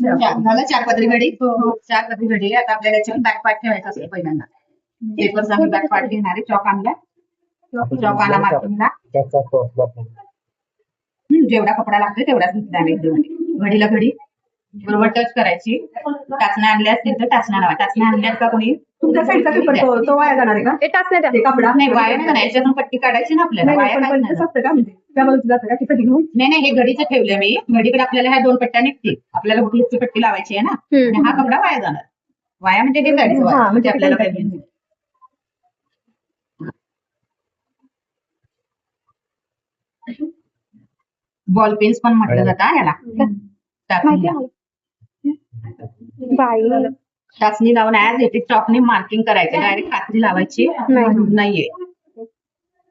झालं 4 पदरी घडी. 4 पदरी घडी. आता आपल्याला याच्यावर बॅक पार्ट ठेवायचा असतो पहिल्यांदा. पेपरचा मी बॅक पार्ट घेणार आहे. चॉक आणला. चॉक आणला मार्किंगला. जेवढा कपडा लागतोय तेवढाच घेतला आम्ही एकदम. घडीला घडी बरोबर टच करायची. टाचण्या आणल्या असतील तर टाचण्या लावा. टाचण्या आणल्यात का कोणी? तुमच्या साईडचा पेपर तो वाया जाणार आहे का? ते टाचण्या द्या. ते कपडा नाही वाया नाही जाणार. याच्यातून पट्टी काढायची ना आपल्याला. वाया काय नाही. असतं का म्हणजे त्यामध्ये जातं का तिथे घेऊन? नाही हे घडीचं ठेवलं मी. घडीकडे आपल्याला ह्या 2 पट्ट्या निघतील. आपल्याला हुकलूकची पट्टी लावायची आहे ना. आणि हा कपडा वाया जाणार. वाया म्हणजे हे साईडचं वाया. म्हणजे आपल्याला काय घेऊन बॉल पेन्स पण म्हटलं जातं याला. टाचणी लावून ऍज इट इज चॉकने मार्किंग करायचं. डायरेक्ट हातनी लावायची नाहीये.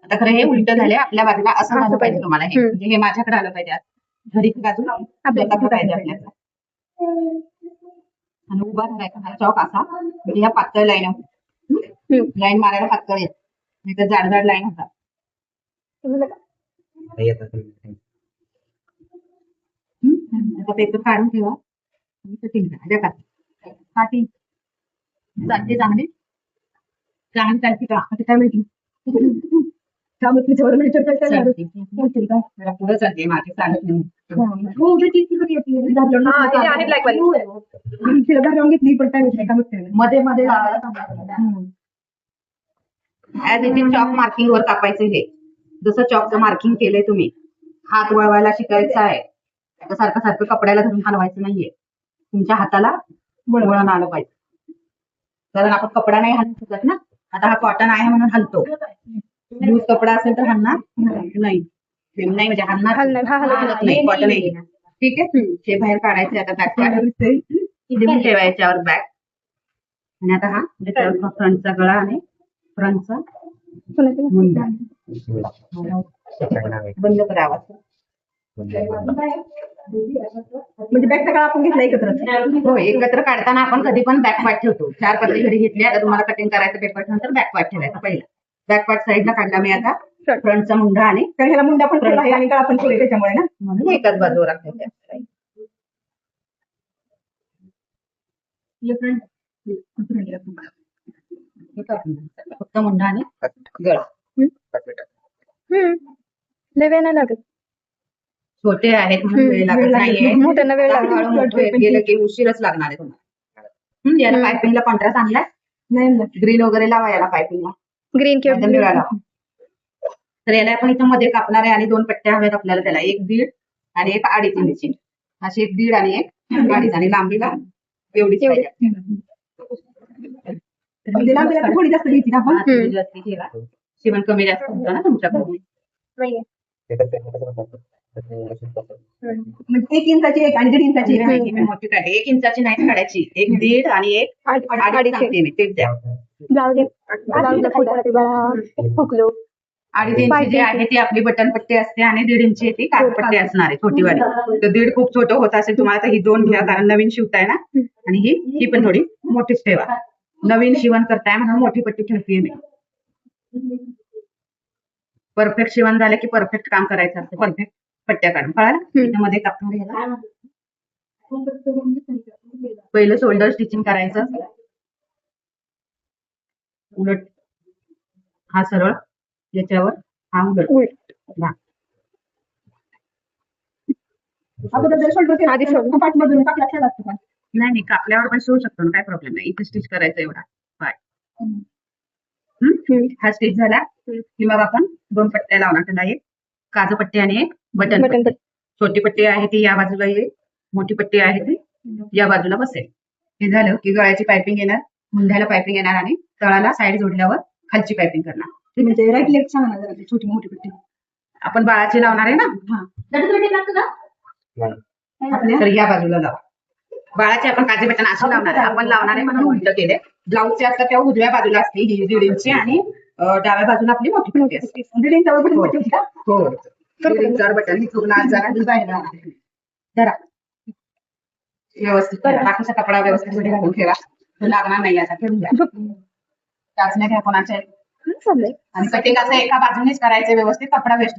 आता खरं हे उलट झाले. आपल्या बाजूला असं झालं पाहिजे तुम्हाला. हे म्हणजे हे माझ्याकडे आलं पाहिजे. घडीची बाजू आपल्याला पाहिजे आपल्याला. आणि उभा राहायचा हा चॉक असा. म्हणजे ह्या पातळ लाईन मारायला पातळ येत नाही तर जाड जाड लाईन होतात. पेपर काढून ठेवा. चालते चांगली चालते का? आता काय माहिती पुढे चालते माझी चालत नाही. घेतली पण काय मध्ये मध्ये as it is chalk marking वर कापायचं. हे जसं चॉकचं मार्किंग केलंय तुम्ही. हात वळवायला शिकायचा आहे. सारखं सारखं कपड्याला धरून हलवायचं नाहीये. तुमच्या हाताला वळण आलं पाहिजे. कारण आपण कपडा नाही हलवू शकत ना. आता हा कॉटन आहे म्हणून हलतो. लूज कपडा असेल तर हलणार नाही. म्हणजे हलणार नाही. कॉटन आहे. ठीक आहे. हे बाहेर काढायचे. आता बॅक ठेवा याच्यावर बॅक. आणि आता हा फ्रंटचा गळा आणि फ्रंटचा मुंडा बंद करावा. म्हणजे बॅक सगळं आपण घेतलं एकत्र. हो एकत्र काढताना आपण कधी पण बॅक पार्ट ठेवतो. 4 पदरी घडी घेतली. आता तुम्हाला कटिंग करायचं पेपर नंतर बॅक पार्ट ठेवायचा. पहिला बॅक पार्ट साईडला काढला मी. आता फ्रंटचा मुंडा आणि ह्याला मुंडा पण ठेवला आहे आणि गळा पण ठेवला त्याच्यामुळे ना. म्हणून एकाच बाजूवर राखतो. फक्त मुंडा आणि गळा. वेळ नाही लागत. छोटे आहेत म्हणून वेळ लागत नाहीये. मोठ्यांना वेळ लागतो. गेलं की उशीरच लागणार आहे तुम्हाला. याला पायपिंगला कॉन्ट्रास्ट आणलाय. नाही ग्रीन वगैरे लावा याला पायपिंगला. ग्रीन किंवा निळा लावा. तर याला आपण इथं मध्ये कापणार आहे. आणि 2 पट्ट्या हव्यात आपल्याला. त्याला 1.5 आणि 1 2.5 इंची. अशी 1.5 आणि 1 2.5 आणि लांबीला एवढीच पाहिजे. थोडी जास्त घ्यायची ना आपण. जास्ती ठेवा. शिवण कमी जास्त होतं ना तुमच्याकडून. 1 इंचाची 1 आणि 1.5 इंचाची 1. मोठी काढली. 1 इंचाची नाही काढायची. 1.5 आणि 1 2.5 मी तेच द्या. 2.5 इंची जी आहे ती आपली बटन पट्टी असते. आणि 1.5 इंची ती काठपट्टी असणार आहे छोटीवाली. तर 1.5 खूप छोटं होत असेल तुम्हाला तर ही 2 घ्या. कारण नवीन शिवताय ना. आणि ही पण थोडी मोठीच ठेवा. नवीन शिवण करताय म्हणून मोठी पट्टी ठेवते मी. परफेक्ट शिवण झालं की परफेक्ट काम करायचं असतं. परफेक्ट पट्ट्या काढून कळालं. त्याच्यामध्ये कापणार. पहिलं शोल्डर स्टिचिंग करायचं. उलट हा सरळ याच्यावर हा उलट. नाही कापल्यावर पण शिवू शकतो. काय प्रॉब्लेम नाही. इथे स्टिच करायचं एवढा पाय. हा स्टिच झाला की मग आपण 2 पट्ट्या लावणार. त्याला 1 काजपट्टी आणि 1 बटन पट्टी. छोटी पट्टी आहे ती या बाजूला येईल. मोठी पट्टी आहे ती या बाजूला बसेल. हे झालं की गळ्याची पायपिंग येणार. मुंढ्याला पायपिंग येणार. आणि तळाला साईड जोडल्यावर खालची पायपिंग करणार. म्हणजे राईट लेफ्ट सांगा जरा. छोटी मोठी पट्टी आपण बाळाची लावणार आहे ना. तर या बाजूला लावा. बाळाची आपण काजी बटन अशी लावणार आहे. आपण लावणार आहे म्हणून उलट केले. ब्लाऊजचे असतात तेव्हा उजव्या बाजूला असते ही 1.5 इंची. आणि डाव्या बाजूला आपली मोठी पट्टी असते. 1.5 इंचावर पण पट्टी होती का? हो 1.5 इंचावर बटन. ही चुकणार जरा बाहेर धरा. व्यवस्थित बाकीचा कपडा व्यवस्थित घालून ठेवा. लागणार नाही. आता ठेवून द्या. टाचण्या घ्या कोणाच्या. आणि कटिंग असं एका बाजूनेच करायचं व्यवस्थित. कपडा वेस्ट